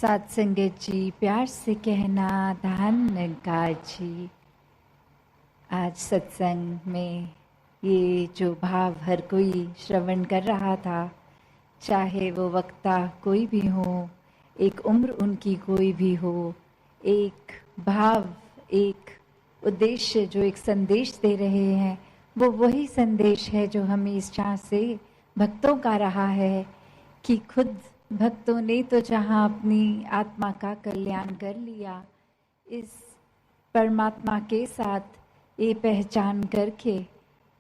साथ संगत जी, प्यार से कहना धन्यकार जी। आज सत्संग में ये जो भाव हर कोई श्रवण कर रहा था, चाहे वो वक्ता कोई भी हो, एक उम्र उनकी कोई भी हो, एक भाव, एक उद्देश्य, जो एक संदेश दे रहे हैं, वो वही संदेश है जो हमें इस चाह से भक्तों का रहा है कि खुद भक्तों ने तो जहाँ अपनी आत्मा का कल्याण कर लिया, इस परमात्मा के साथ ये पहचान करके,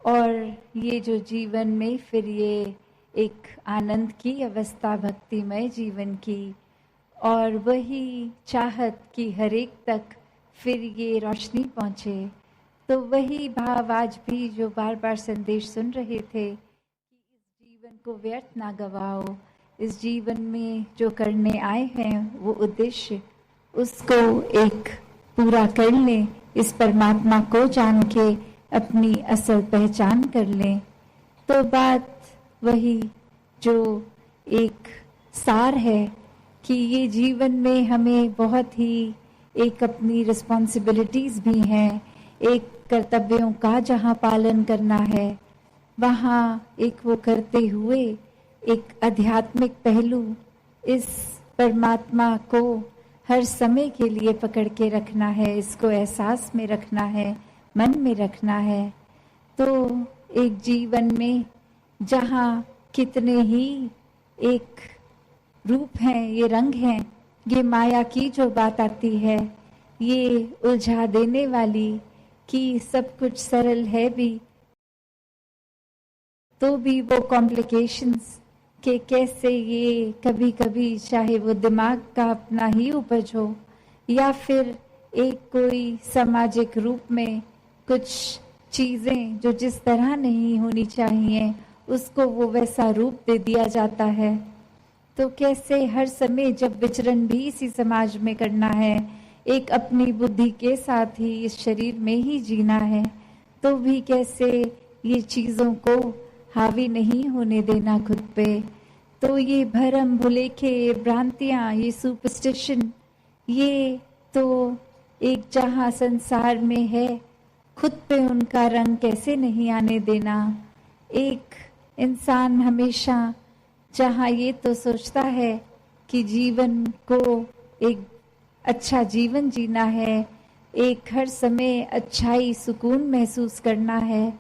और ये जो जीवन में फिर ये एक आनंद की अवस्था, भक्तिमय जीवन की, और वही चाहत कि हर एक तक फिर ये रोशनी पहुँचे। तो वही भाव आज भी जो बार बार संदेश सुन रहे थे कि इस जीवन को व्यर्थ ना गवाओ, इस जीवन में जो करने आए हैं वो उद्देश्य, उसको एक पूरा कर लें, इस परमात्मा को जान के अपनी असल पहचान कर लें। तो बात वही जो एक सार है कि ये जीवन में हमें बहुत ही एक अपनी रिस्पॉन्सिबिलिटीज़ भी हैं, एक कर्तव्यों का जहाँ पालन करना है, वहाँ एक वो करते हुए एक आध्यात्मिक पहलू, इस परमात्मा को हर समय के लिए पकड़ के रखना है, इसको एहसास में रखना है, मन में रखना है। तो एक जीवन में जहाँ कितने ही एक रूप हैं, ये रंग हैं, ये माया की जो बात आती है, ये उलझा देने वाली कि सब कुछ सरल है भी, तो भी वो कॉम्प्लिकेशंस कि कैसे ये कभी कभी चाहे वो दिमाग का अपना ही उपज हो या फिर एक कोई सामाजिक रूप में कुछ चीज़ें जो जिस तरह नहीं होनी चाहिए उसको वो वैसा रूप दे दिया जाता है। तो कैसे हर समय जब विचरण भी इसी समाज में करना है, एक अपनी बुद्धि के साथ ही इस शरीर में ही जीना है, तो भी कैसे ये चीज़ों को हावी नहीं होने देना खुद पे। तो ये भरम भुलेखे, ये भ्रांतियाँ, ये सुपरस्टिशन, ये तो एक जहाँ संसार में है, खुद पे उनका रंग कैसे नहीं आने देना। एक इंसान हमेशा जहाँ ये तो सोचता है कि जीवन को एक अच्छा जीवन जीना है, एक हर समय अच्छाई सुकून महसूस करना है,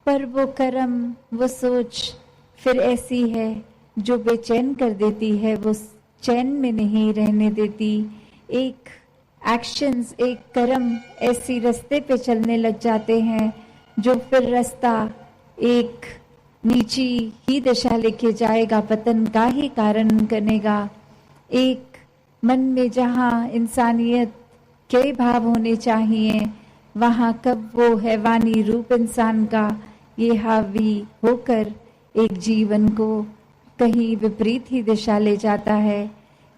पर वो कर्म, वो सोच फिर ऐसी है जो बेचैन कर देती है, वो चैन में नहीं रहने देती। एक एक्शंस, एक कर्म ऐसी रास्ते पे चलने लग जाते हैं जो फिर रास्ता एक नीची ही दिशा लेके जाएगा, पतन का ही कारण बनेगा। एक मन में जहाँ इंसानियत के भाव होने चाहिए, वहाँ कब वो हैवानी रूप इंसान का ये हावी होकर एक जीवन को कहीं विपरीत ही दिशा ले जाता है।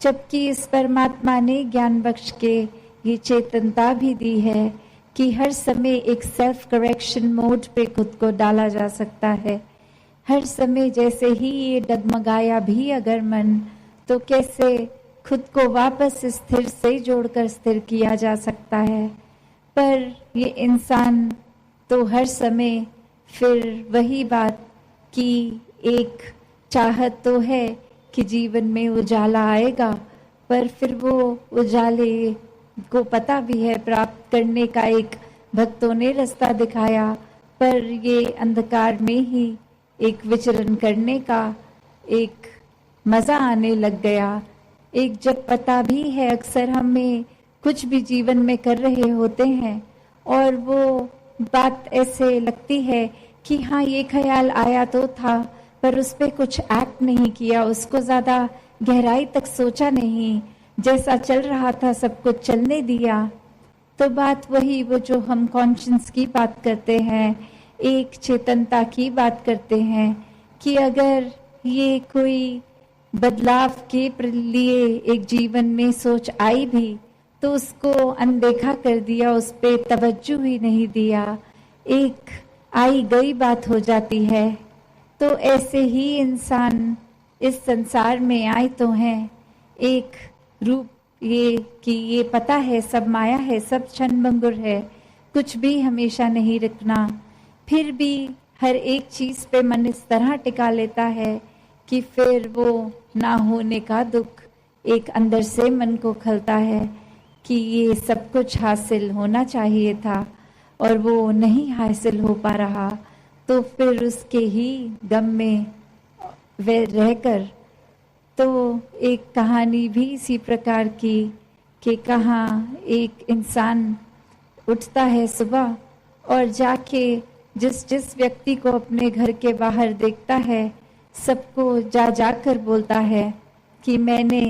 जबकि इस परमात्मा ने ज्ञान बख्श के ये चेतनता भी दी है कि हर समय एक सेल्फ करेक्शन मोड पे खुद को डाला जा सकता है। हर समय जैसे ही ये डगमगाया भी अगर मन, तो कैसे खुद को वापस स्थिर से जोड़कर स्थिर किया जा सकता है। पर ये इंसान तो हर समय फिर वही बात कि एक चाहत तो है कि जीवन में उजाला आएगा, पर फिर वो उजाले को पता भी है प्राप्त करने का एक भक्तों ने रास्ता दिखाया, पर ये अंधकार में ही एक विचरण करने का एक मज़ा आने लग गया। एक जब पता भी है, अक्सर हमें कुछ भी जीवन में कर रहे होते हैं और वो बात ऐसे लगती है कि हाँ ये ख्याल आया तो था, पर उस पर कुछ एक्ट नहीं किया, उसको ज़्यादा गहराई तक सोचा नहीं, जैसा चल रहा था सब कुछ चलने दिया। तो बात वही, वो जो हम कॉन्शियस की बात करते हैं, एक चेतनता की बात करते हैं कि अगर ये कोई बदलाव के लिए एक जीवन में सोच आई भी तो उसको अनदेखा कर दिया, उस पर तवज्जो ही नहीं दिया, एक आई गई बात हो जाती है। तो ऐसे ही इंसान इस संसार में आए तो हैं, एक रूप ये कि ये पता है सब माया है, सब क्षणभंगुर है, कुछ भी हमेशा नहीं रुकना। फिर भी हर एक चीज पे मन इस तरह टिका लेता है कि फिर वो ना होने का दुख एक अंदर से मन को खलता है कि ये सब कुछ हासिल होना चाहिए था और वो नहीं हासिल हो पा रहा, तो फिर उसके ही गम में वे रहकर। तो एक कहानी भी इसी प्रकार की कि कहाँ एक इंसान उठता है सुबह और जाके जिस जिस व्यक्ति को अपने घर के बाहर देखता है सबको जाकर बोलता है कि मैंने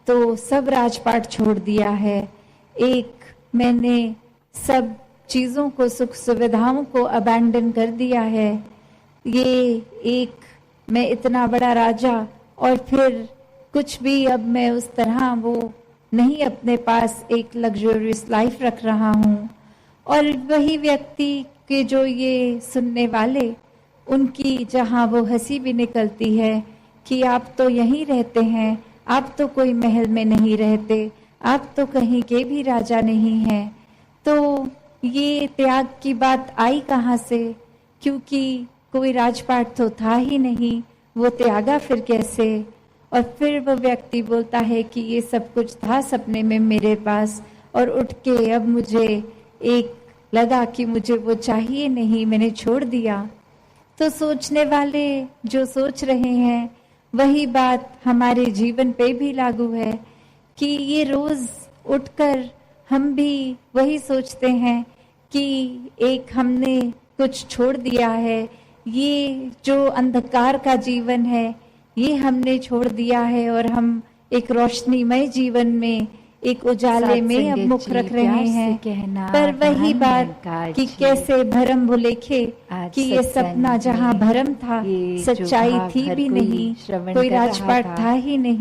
तो सब राजपाट छोड़ दिया है, एक मैंने सब चीज़ों को, सुख सुविधाओं को अबैंडन कर दिया है, ये एक मैं इतना बड़ा राजा और फिर कुछ भी अब मैं उस तरह वो नहीं अपने पास एक लग्जरियस लाइफ रख रहा हूँ। और वही व्यक्ति के जो ये सुनने वाले, उनकी जहाँ वो हंसी भी निकलती है कि आप तो यहीं रहते हैं, आप तो कोई महल में नहीं रहते, आप तो कहीं के भी राजा नहीं हैं। तो ये त्याग की बात आई कहाँ से? क्योंकि कोई राजपाट तो था ही नहीं, वो त्यागा फिर कैसे? और फिर वो व्यक्ति बोलता है कि ये सब कुछ था सपने में मेरे पास और उठ के अब मुझे एक लगा कि मुझे वो चाहिए नहीं, मैंने छोड़ दिया। तो सोचने वाले जो सोच रहे हैं वही बात हमारे जीवन पे भी लागू है कि ये रोज उठकर हम भी वही सोचते हैं कि एक हमने कुछ छोड़ दिया है, ये जो अंधकार का जीवन है ये हमने छोड़ दिया है और हम एक रोशनीमय जीवन में, एक उजाले में अब मुख रख रहे हैं। पर वही बात कि कैसे भरम भुलेखे कि ये सपना जहाँ भरम था सच्चाई थी भी नहीं, कोई राजपाट था ही नहीं।